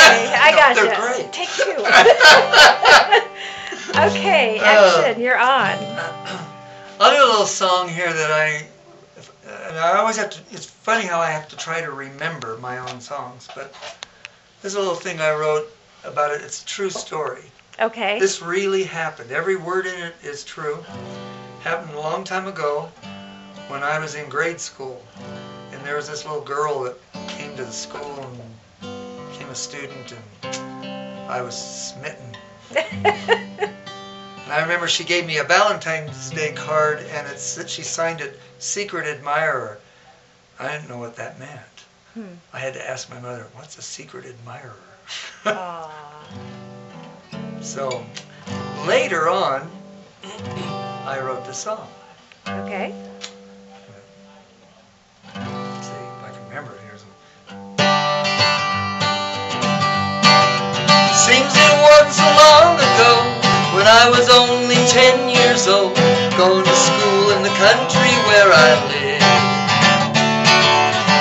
I got you. They're great. Take 2. Okay, action. You're on. I'll do a little song here that and I always have to, it's funny how I have to try to remember my own songs, but there's a little thing I wrote about it. It's a true story. Okay. This really happened. Every word in it is true. Happened a long time ago when I was in grade school. And there was this little girl that came to the school and became a student, and I was smitten. And I remember she gave me a Valentine's Day card, and she signed it, Secret Admirer. I didn't know what that meant. I had to ask my mother, what's a secret admirer? So later on, I wrote the song. Okay. Let's see if I can remember it. Here's Seems it wasn't so long ago when I was only 10 years old, going to school in the country where I lived.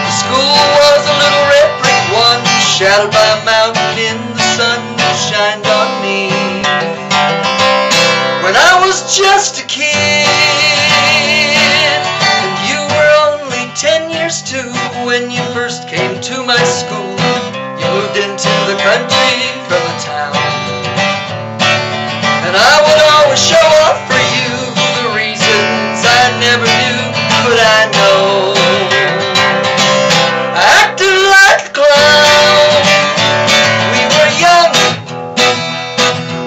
The school was a little red brick one, shadowed by a mountain in the sun that shined on me. When I was just a kid, and you were only 10 years too, when you first came to my school, you moved into the country from the town. And I would always show off for you the reasons I never knew, but I know I acted like a clown. We were young,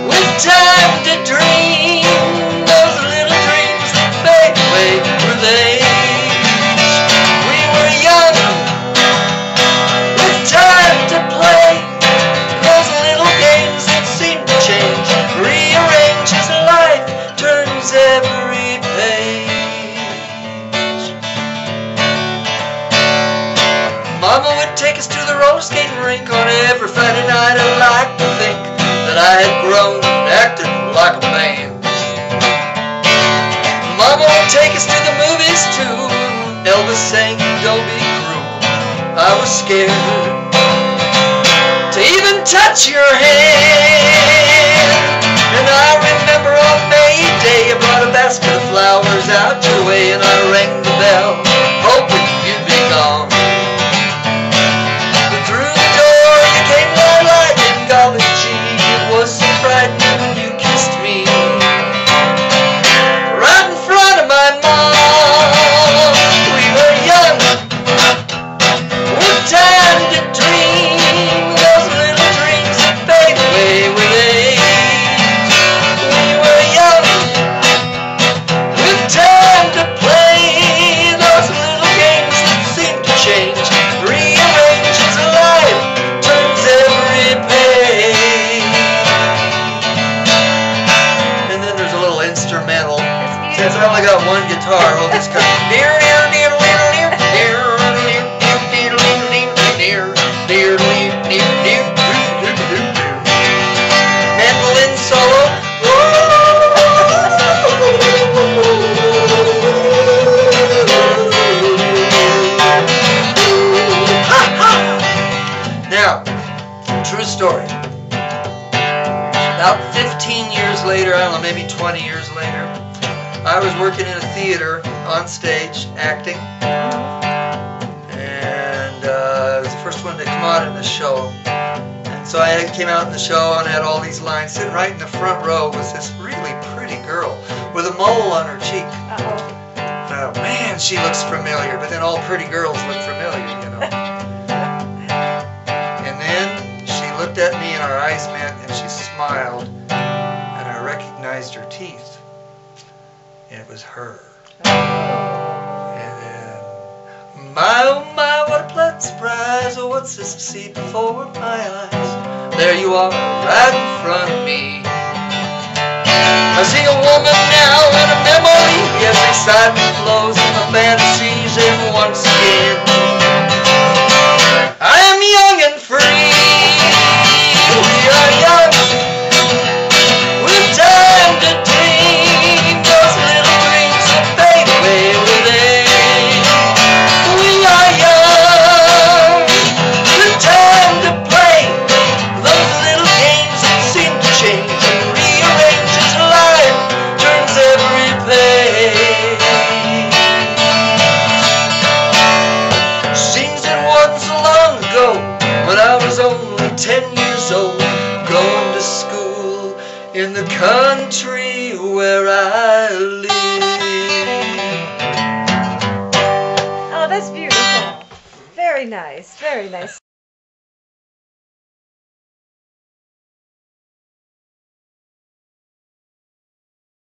with time to dream, those little dreams that fade away with age. We were young, with time to play, those little games that seem to change, rearrange as life turns every page. Mama would take us to the roller skating rink on every Friday night. I like to think that I had grown and acted like a man. Mama would take us to the movies too. Elvis sang Don't Be Cruel. I was scared to even touch your hand. And I remember on May Day I brought a basket of flowers out your way, and I rang the bell hoping you'd be gone. But through the door you came my light, and golly gee, it was so frightening when you kissed me right in front of my mom. We were young, with time to dream, those little dreams that fade away with age. We were young, with time to play, those little games that seem to change, rearrange as life turns every page. And then there's a little instrumental. Since I only got one guitar, we'll just cut near, near, near, near, near, near, near, near, near, near, near, near, mandolin solo. Now, true story. About 15 years later, I don't know, maybe 20 years later, I was working in a theater on stage, acting, and I was the first one to come out in the show. And so I came out in the show and had all these lines. Sitting right in the front row was this really pretty girl with a mole on her cheek. Oh man, she looks familiar, but then all pretty girls look familiar, you know. And then she looked at me and our eyes met and she smiled, and I recognized her teeth. And it was her. And then, my oh my, what a pleasant surprise. Oh, what's this I see before my eyes? There you are, right in front of me. I see a woman now in a memory. Yes, excitement flows in my fantasies, and once again I am young and free. We are young, with time to dream, those little dreams that fade away with age. We are young, with time to play, in the country where I live. Oh, that's beautiful. Very nice, very nice.